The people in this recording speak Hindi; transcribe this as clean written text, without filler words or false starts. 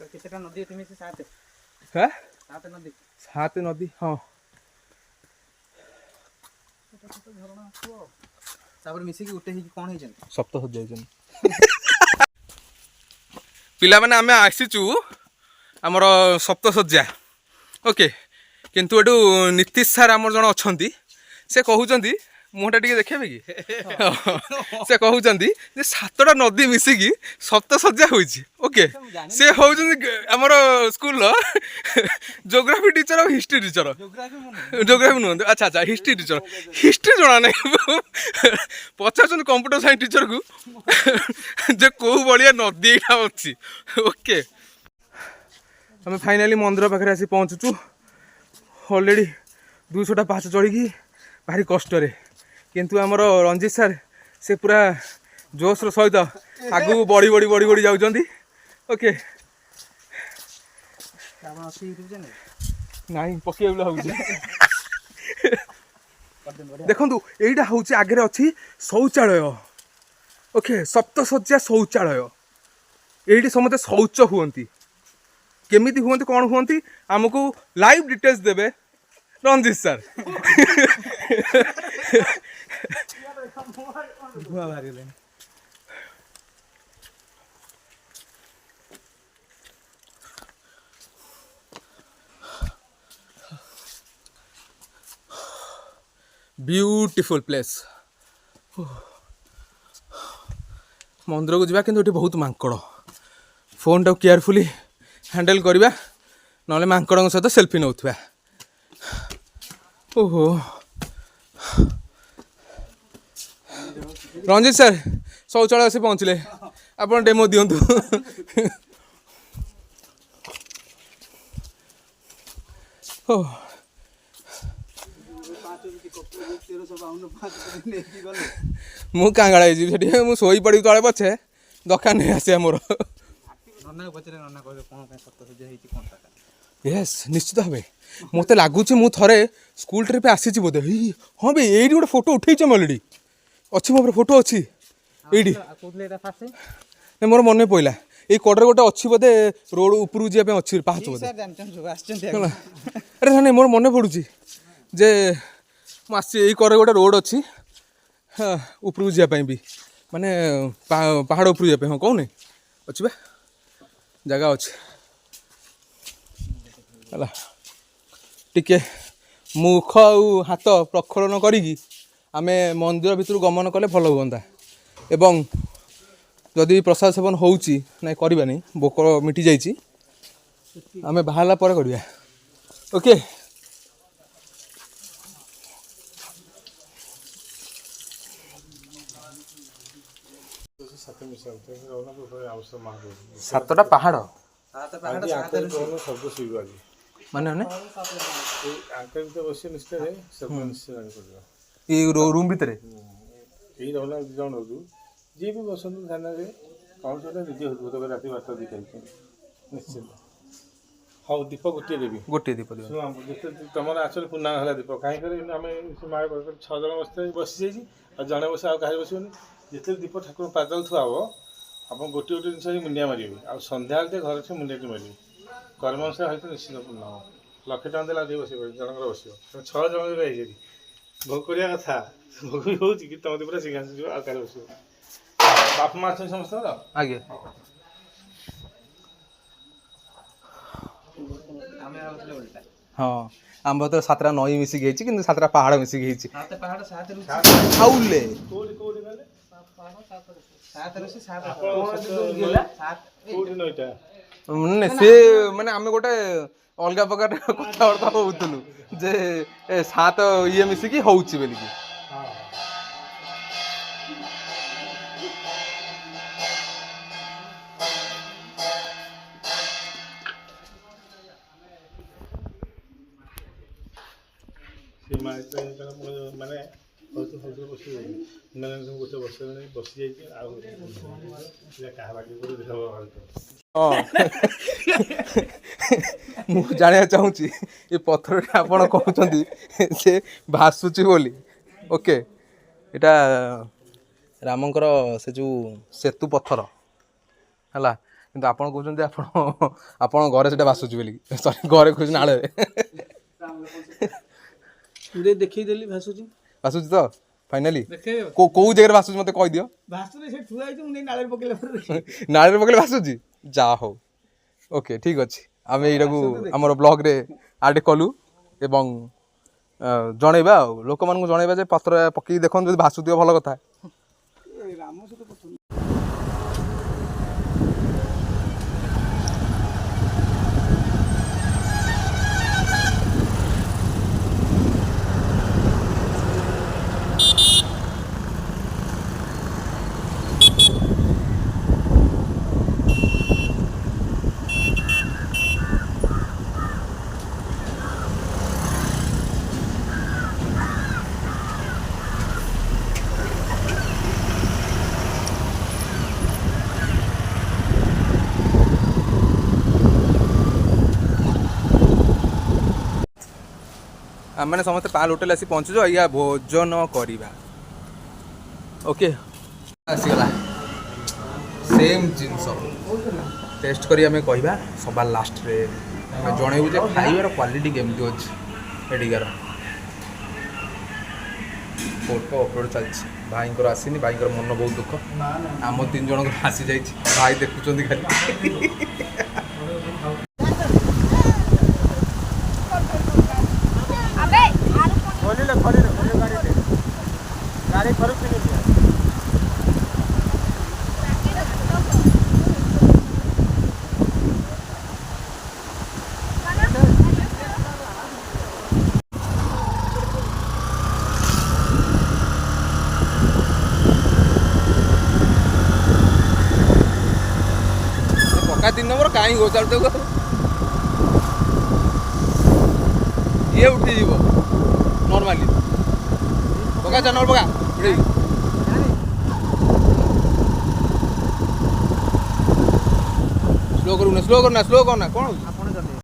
केतेटा नदी तुम से सात है सात नदी 7 नदी हाँ तापर मिसी की उठे ही कोन हे जन सप्त हो जाइछन पिला माने आमे आसीचु हमर सप्त सज्जा ओके किंतु एटू नीतीश सर आमर जन अछंती से कहउचंती मुहटा टिके देखेबे कि से कहउचंती जे 7टा नदी मिसिकी सप्त सज्जा होइछि ओके से होउचंती हमर स्कूल रो ज्योग्राफी टीचर और हिस्ट्री टीचर ज्योग्राफी नु अच्छा अच्छा हिस्ट्री टीचर हिस्ट्री जणा नै पचासन कंप्यूटर साइंस टीचर को जे को बढिया नदी एटा अछि ओके हम फाइनली मंदिर पाखे आसी पहुँचुचु ऑलरेडी 200टा पाच चढ़ी भारी कष्ट किंतु आमर रंजित सर से पूरा जोश सहित आगू बढ़ी बढ़ी बढ़ी बढ़ी जाउछंती ओके नाई पके देखु यहीटा हूँ आगे अच्छी शौचालय ओके सप्तशଯ୍ୟା शौचालय ये समस्त शौच हुंती केमिति हुंती कौन हुंती आमको लाइव डिटेल्स देबे रंजित सर धुआ बाहर गेले ब्यूटीफुल प्लेस मंदिर को जावा किंतु बहुत मांकड़ फोन टाक केयरफुली हैंडल करवा ना मांकड़ सहित सेल्फी नौथवा ओहो रंजित सर शौचालय आसी पहुँचले आप डेमो दिंतु मु कांगाड़ा मुझे शोई पड़ी तले पछे दरकार नहीं आसे मोर यस निश्चित भाव मत लगुच मु थे स्कूल ट्रिप आसी बोधे हाँ भाई ये गोटे फोटो उठे अलरेडी अच्छी मो फोटो अच्छी ये मोर मन पड़ा ये कड़े गोटे अच्छी बोधे रोड उपरू जाए अच्छी पाँच बोधे अरे नहीं मोर मन पड़ू जे मुझे कड़े गोटे रोड अच्छी हाँ उपरू जावाई भी माने पहाड़ उपरू जाए हाँ कौन अच्छी बा जगह अच्छे है टिके मुख आ हाथ प्रक्षालन करी आमे मंदिर भितर गमन कले भल हुआ एवं जदि प्रसाद सेवन होउची ना करवानी भोक मिटी जाइए आमे बाहरला पर करवा ओके सातटा पहाड़ माने ये रूम भितर जी भी बसंत ध्यान कौन सा निजे उद्भूत रात 12 दिखाई निश्चित हाँ दीप गोटे दीप तुम आसल पूर्णांग है दीप कहीं आम 6 जन बसी जाइए और जड़े बस कहीं बसबनी जिते दीप ठाकुर पातल थुआ हम आप गोटे गोटे जिन मुंडिया मारे आ सन्ध्या घर से मुंडिया मारे कर्म अनुसार हूँ निश्चित पूर्ण हम लक्षे टाँग देला बस जनकर बस 6 जन रही भोग करवा कथा भोग भी हो तुम पूरा सिंहासन जी आगे बस बाप माँ अच्छे समस्त आगे हाँ आम तो 7टा नई मिसिक होती कि 7टा पहाड़ मिसिक से माने आम गोटे अलग प्रकार कथबार्ता होलु जे 7 ये मिसिकी होउची बोलिकी माने गोटे बसी जाना चाहूँगी ये पत्थर आपण कहते से भासुची बोली ओके यहाँ रामंकर से जो सेतु पत्थर है କିନ୍ତୁ ଆପଣ କହୁଛନ୍ତି ଆପଣ ଘରେ ସେଟା ଭାସୁଛି ବୋଲି ସରି ଘରେ କହୁଛନ୍ତି ନାଳରେ ଦେଖେଇଦେଲି ଭାସୁଛି ଭାସୁଛି ତ ଫାଇନାଲି କୋଉ ଜାଗାରେ ଭାସୁଛି ମତେ କହିଦିଅ ନାଳରେ ପକେଇଲେ ଭାସୁଛି ଯାହା ହଉ ଓକେ ଠିକ୍ ଅଛି ଆମେ ଏଇଟାକୁ ଆମର ବ୍ଲଗ୍ରେ ଆଡ୍ କଲୁ ଏବଂ ଜଣେଇବା ଆଉ ଲୋକମାନଙ୍କୁ ଜଣେଇବା ଯେ ପତ୍ର ପକେଇକି ଦେଖନ୍ତୁ ଯଦି ଭାସୁଥିବ ଭଲ କଥା आम समस्त पाल होटेल आसी पहुँचुଛୁ आज्ञा भोजन करवा ओके आसीगला सेम जिनस टेस्ट करी आम कहवा सबार लास्ट रे जनइबू जे खाइबार क्वालिटी केमती अच्छी एडिकार फोटो अपलोड चलती भाई आसीनी भाई मन बहुत दुख आम 3 जन आसी जाइए भाई देखुं खाली गाड़ी फरुक नहीं पक्का 3 नंबर कहीं हो चलते ये उठी जीव नॉर्मली पका चैनल पका स्लो करना कौन